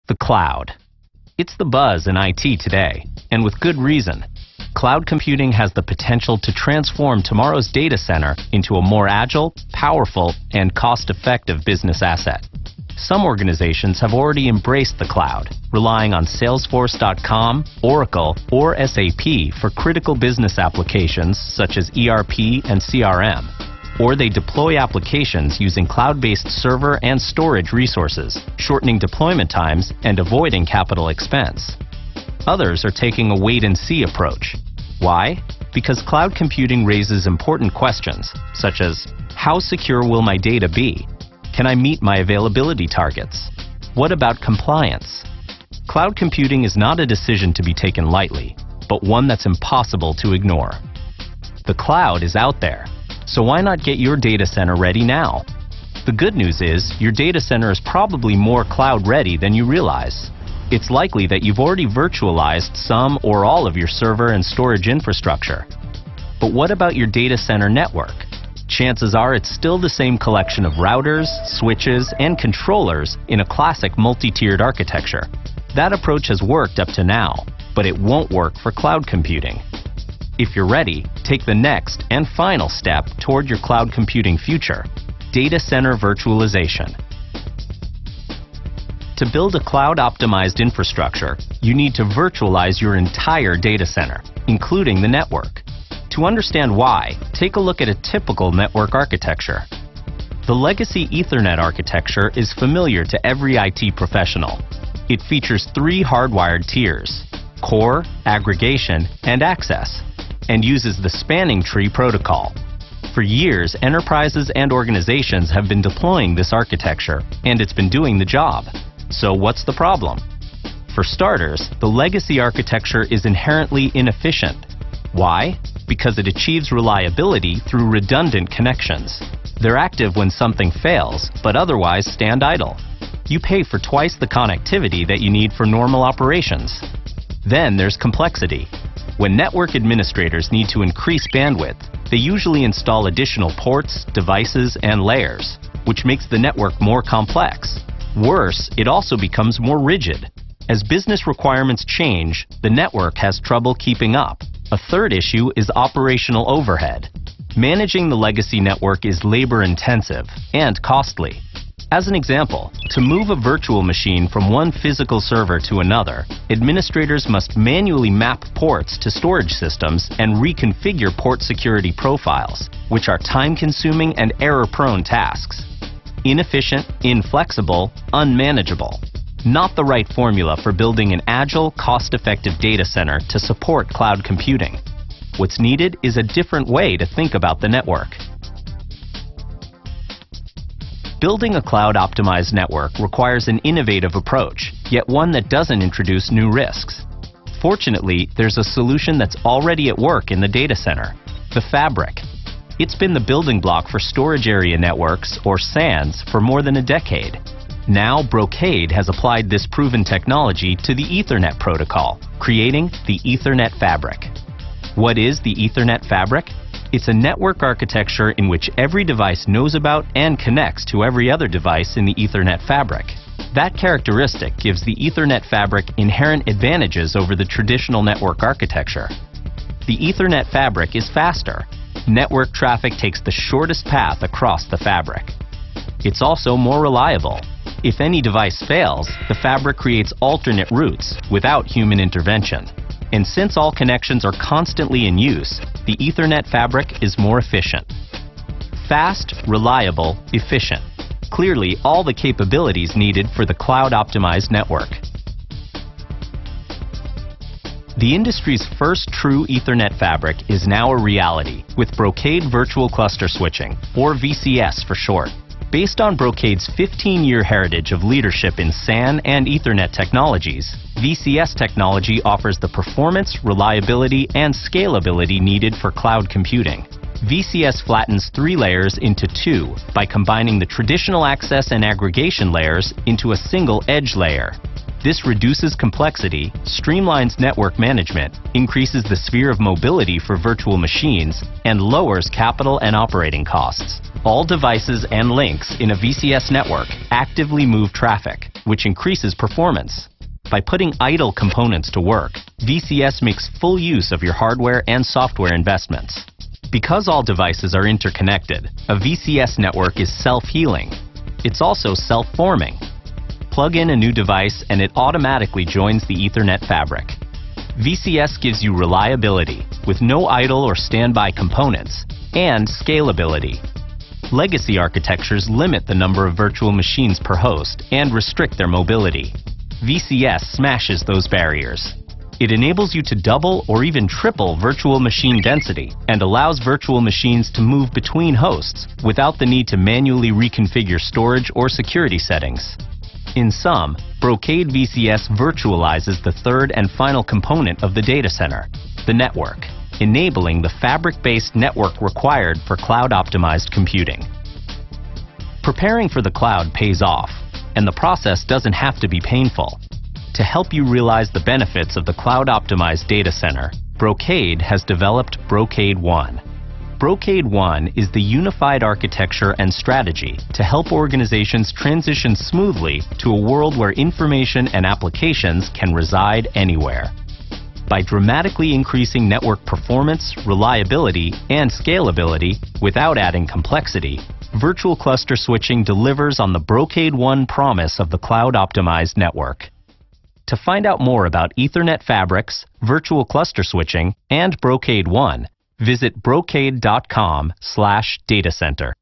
The cloud. It's the buzz in IT today, and with good reason. Cloud computing has the potential to transform tomorrow's data center into a more agile, powerful, and cost-effective business asset. Some organizations have already embraced the cloud, relying on Salesforce.com, Oracle, or SAP for critical business applications such as ERP and CRM. Or they deploy applications using cloud-based server and storage resources, shortening deployment times and avoiding capital expense. Others are taking a wait-and-see approach. Why? Because cloud computing raises important questions, such as, how secure will my data be? Can I meet my availability targets? What about compliance? Cloud computing is not a decision to be taken lightly, but one that's impossible to ignore. The cloud is out there, so why not get your data center ready now? The good news is, your data center is probably more cloud-ready than you realize. It's likely that you've already virtualized some or all of your server and storage infrastructure. But what about your data center network? Chances are it's still the same collection of routers, switches, and controllers in a classic multi-tiered architecture. That approach has worked up to now, but it won't work for cloud computing. If you're ready, take the next and final step toward your cloud computing future: data center virtualization. To build a cloud-optimized infrastructure, you need to virtualize your entire data center, including the network. To understand why, take a look at a typical network architecture. The legacy Ethernet architecture is familiar to every IT professional. It features 3 hardwired tiers: core, aggregation, and access, and uses the spanning tree protocol. For years, enterprises and organizations have been deploying this architecture, and it's been doing the job. So what's the problem? For starters, the legacy architecture is inherently inefficient. Why? Because it achieves reliability through redundant connections. They're active when something fails, but otherwise stand idle. You pay for twice the connectivity that you need for normal operations. Then there's complexity. When network administrators need to increase bandwidth, they usually install additional ports, devices, and layers, which makes the network more complex. Worse, it also becomes more rigid. As business requirements change, the network has trouble keeping up. A third issue is operational overhead. Managing the legacy network is labor-intensive and costly. As an example, to move a virtual machine from one physical server to another, administrators must manually map ports to storage systems and reconfigure port security profiles, which are time-consuming and error-prone tasks. Inefficient, inflexible, unmanageable. Not the right formula for building an agile, cost-effective data center to support cloud computing. What's needed is a different way to think about the network. Building a cloud-optimized network requires an innovative approach, yet one that doesn't introduce new risks. Fortunately, there's a solution that's already at work in the data center: the fabric. It's been the building block for storage area networks, or SANs, for more than a decade. Now, Brocade has applied this proven technology to the Ethernet protocol, creating the Ethernet fabric. What is the Ethernet fabric? It's a network architecture in which every device knows about and connects to every other device in the Ethernet fabric. That characteristic gives the Ethernet fabric inherent advantages over the traditional network architecture. The Ethernet fabric is faster. Network traffic takes the shortest path across the fabric. It's also more reliable. If any device fails, the fabric creates alternate routes without human intervention. And since all connections are constantly in use, the Ethernet fabric is more efficient. Fast, reliable, efficient. Clearly, all the capabilities needed for the cloud-optimized network. The industry's first true Ethernet fabric is now a reality with Brocade Virtual Cluster Switching, or VCS for short. Based on Brocade's 15-year heritage of leadership in SAN and Ethernet technologies, VCS technology offers the performance, reliability, and scalability needed for cloud computing. VCS flattens 3 layers into 2 by combining the traditional access and aggregation layers into a single edge layer. This reduces complexity, streamlines network management, increases the sphere of mobility for virtual machines, and lowers capital and operating costs. All devices and links in a VCS network actively move traffic. which increases performance. By putting idle components to work, VCS makes full use of your hardware and software investments. Because all devices are interconnected, a VCS network is self-healing. It's also self-forming. Plug in a new device and it automatically joins the Ethernet fabric. VCS gives you reliability with no idle or standby components and scalability. Legacy architectures limit the number of virtual machines per host and restrict their mobility. VCS smashes those barriers. It enables you to double or even triple virtual machine density and allows virtual machines to move between hosts without the need to manually reconfigure storage or security settings. In sum, Brocade VCS virtualizes the third and final component of the data center, the network, enabling the fabric-based network required for cloud-optimized computing. Preparing for the cloud pays off, and the process doesn't have to be painful. To help you realize the benefits of the cloud-optimized data center, Brocade has developed Brocade One. Brocade One is the unified architecture and strategy to help organizations transition smoothly to a world where information and applications can reside anywhere. By dramatically increasing network performance, reliability, and scalability without adding complexity, virtual cluster switching delivers on the Brocade One promise of the cloud-optimized network. To find out more about Ethernet fabrics, virtual cluster switching, and Brocade One, visit brocade.com/datacenter.